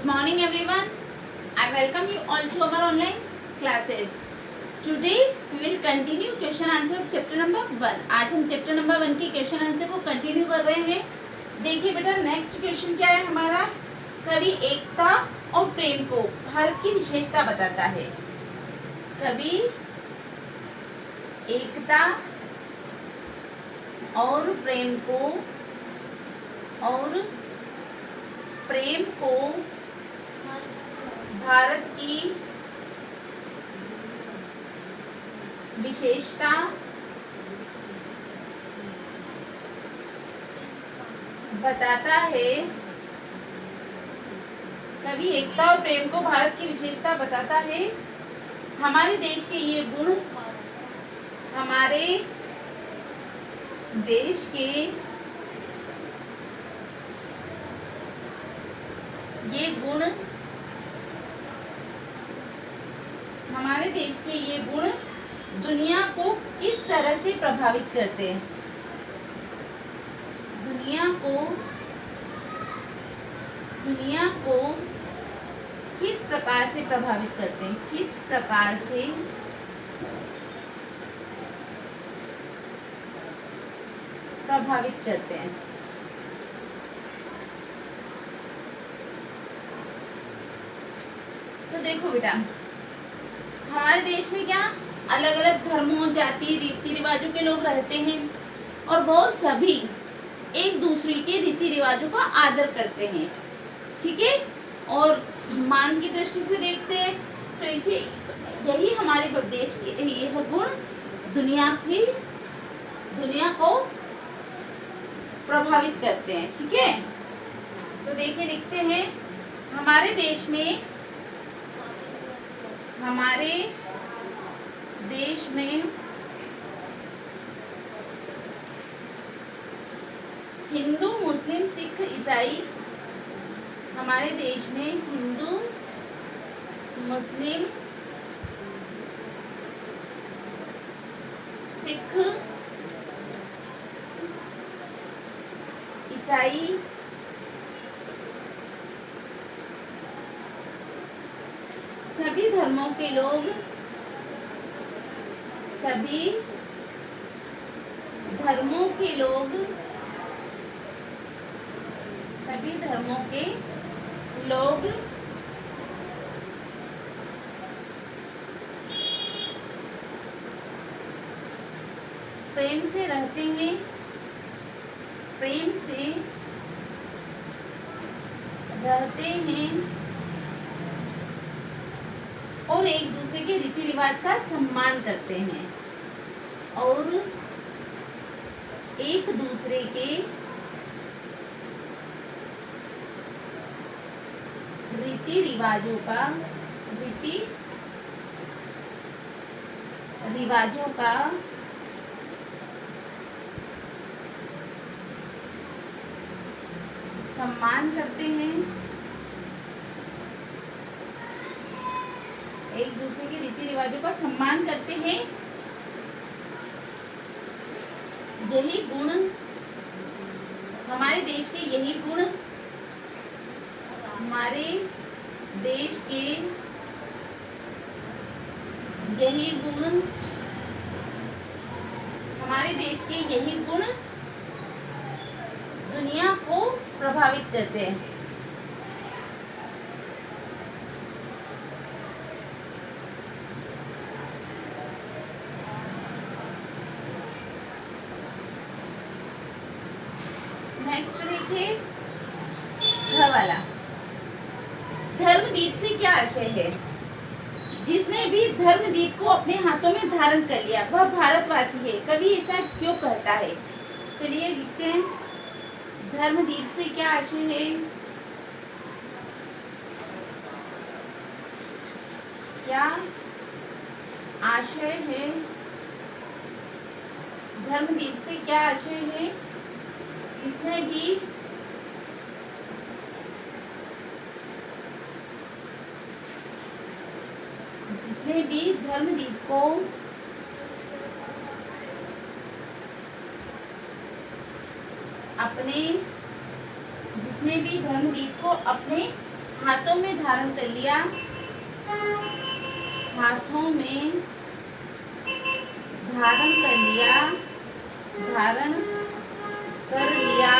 Good morning everyone. I welcome you all to our online classes. Today we will continue question answer of chapter number 1. आज हम chapter number 1 के question answer को continue कर रहे हैं. देखिए बेटा नेक्स्ट क्वेश्चन क्या है हमारा. कवि एकता और प्रेम को भारत की विशेषता बताता है. कवि एकता और प्रेम को भारत की विशेषता बताता है. कवि एकता और प्रेम को भारत की विशेषता बताता है. हमारे देश के ये गुण हमारे देश के ये गुण दुनिया को किस तरह से प्रभावित करते हैं. दुनिया को किस प्रकार से प्रभावित करते हैं. किस प्रकार से प्रभावित करते हैं. तो देखो बेटा हमारे देश में क्या अलग अलग धर्मों जाति रीति रिवाजों के लोग रहते हैं और वो सभी एक दूसरे के रीति रिवाजों का आदर करते हैं. ठीक है, और सम्मान की दृष्टि से देखते हैं. तो इसे यही हमारे देश के यह गुण दुनिया को प्रभावित करते हैं. ठीक है, तो देखिए लिखते हैं हमारे देश में हिंदू मुस्लिम सिख ईसाई. हमारे देश में हिंदू मुस्लिम सिख ईसाई सभी धर्मों के लोग प्रेम से रहते हैं. और एक दूसरे के रीति रिवाज का सम्मान करते हैं. और एक दूसरे के रीति रिवाजों का सम्मान करते हैं. एक दूसरे के रीति रिवाजों का सम्मान करते हैं. यही गुण हमारे देश के यही गुण दुनिया को प्रभावित करते हैं. नेक्स्ट देखिए घ वाला. धर्मदीप से क्या आशय है. जिसने भी धर्मदीप को अपने हाथों में धारण कर लिया वह भारतवासी है. कवि ऐसा क्यों कहता है. चलिए लिखते हैं धर्मदीप से क्या आशय है. क्या आशय है. धर्मदीप से क्या आशय है. जिसने भी धर्मदीप को जिसने भी धर्मदीप को अपने हाथों में धारण कर लिया, हाथों में धारण कर लिया, धारण कर लिया,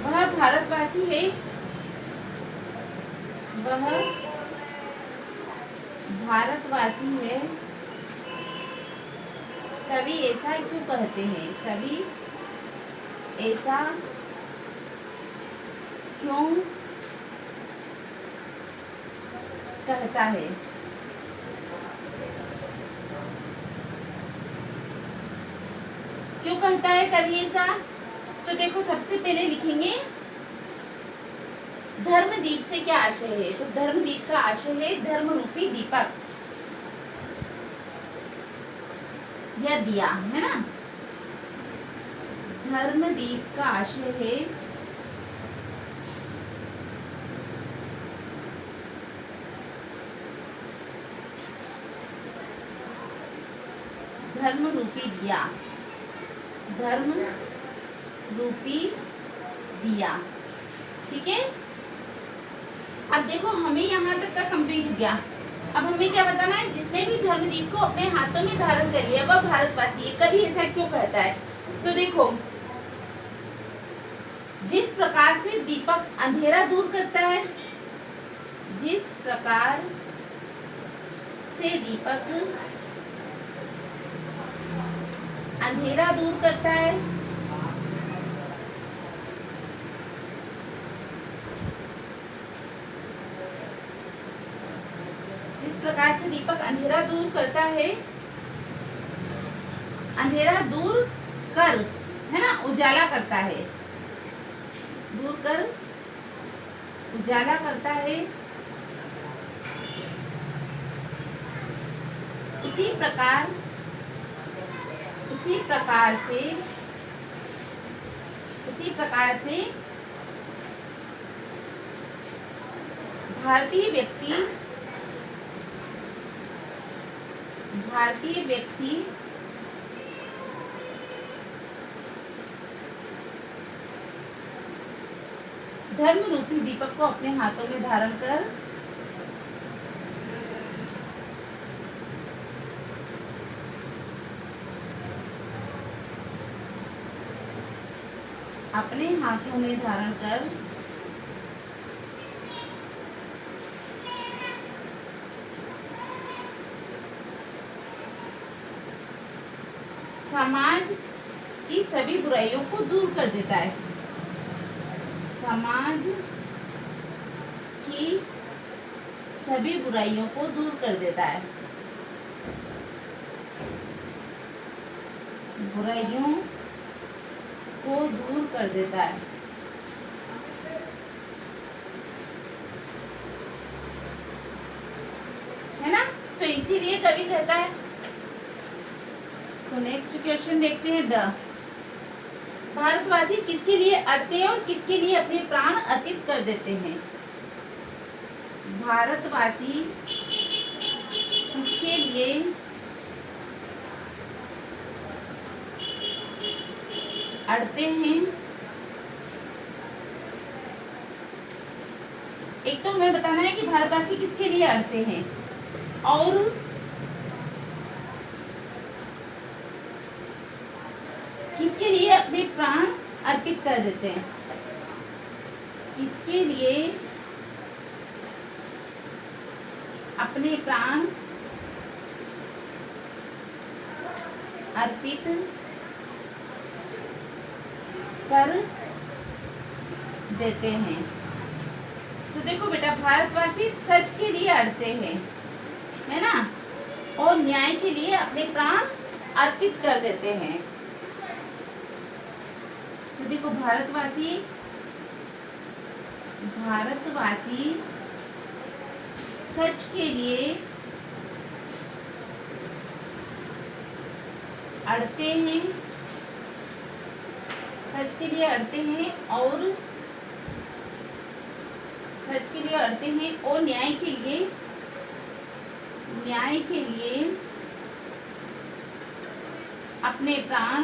वह भारतवासी है, वह भारतवासी है। कवि ऐसा क्यों कहते हैं? कवि ऐसा क्यों कहता है? क्यों कहता है कवि ऐसा? तो देखो, सबसे पहले लिखेंगे धर्मदीप से क्या आशय है। तो धर्मदीप का आशय है धर्म रूपी दीपक, यह दिया है ना। धर्मदीप का आशय है धर्म रूपी दिया, धर्म रूपी दिया। ठीक है, अब देखो हमें यहाँ तक का कंप्लीट हो गया। अब हमें क्या बताना है? जिसने भी धर्मदीप को अपने हाथों में धारण कर लिया वह भारतवासी है। कभी ऐसा क्यों कहता है? तो देखो, जिस प्रकार से दीपक अंधेरा दूर करता है, जिस प्रकार से दीपक अंधेरा दूर करता है, जिस प्रकार से दीपक अंधेरा दूर करता है, अंधेरा दूर कर, है ना, उजाला करता है, दूर कर उजाला करता है, उसी प्रकार से भारतीय व्यक्ति धर्म रूपी दीपक को अपने हाथों में धारण कर अपने हाथों में धारण कर समाज की सभी बुराइयों को दूर कर देता है, समाज की सभी बुराइयों को दूर कर देता है, बुराइयों को दूर कर देता है ना। तो इसीलिए कवि कहता है। तो नेक्स्ट क्वेश्चन देखते हैं। ड, भारतवासी किसके लिए अड़ते हैं और किसके लिए अपने प्राण अर्पित कर देते हैं? भारतवासी किसके लिए अड़ते हैं? एक तो हमें बताना है कि भारतवासी किसके लिए अड़ते हैं और किसके लिए अपने प्राण अर्पित कर देते हैं। किसके लिए अपने प्राण अर्पित कर देते हैं। तो देखो बेटा, भारतवासी सच के लिए अड़ते हैं, है ना, और न्याय के लिए अपने प्राण अर्पित कर देते हैं। तो देखो, भारतवासी सच के लिए अड़ते हैं, सच के लिए अड़ते हैं और सच के लिए अड़ते हैं और न्याय के लिए अपने प्राण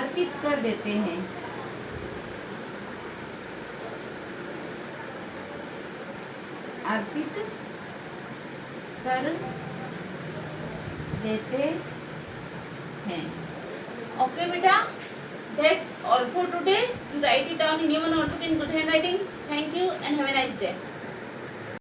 अर्पित कर देते हैं। अर्पित कर देते हैं। ओके बेटा, that's all for today. You write it down in your notebook in good handwriting. Thank you and have a nice day.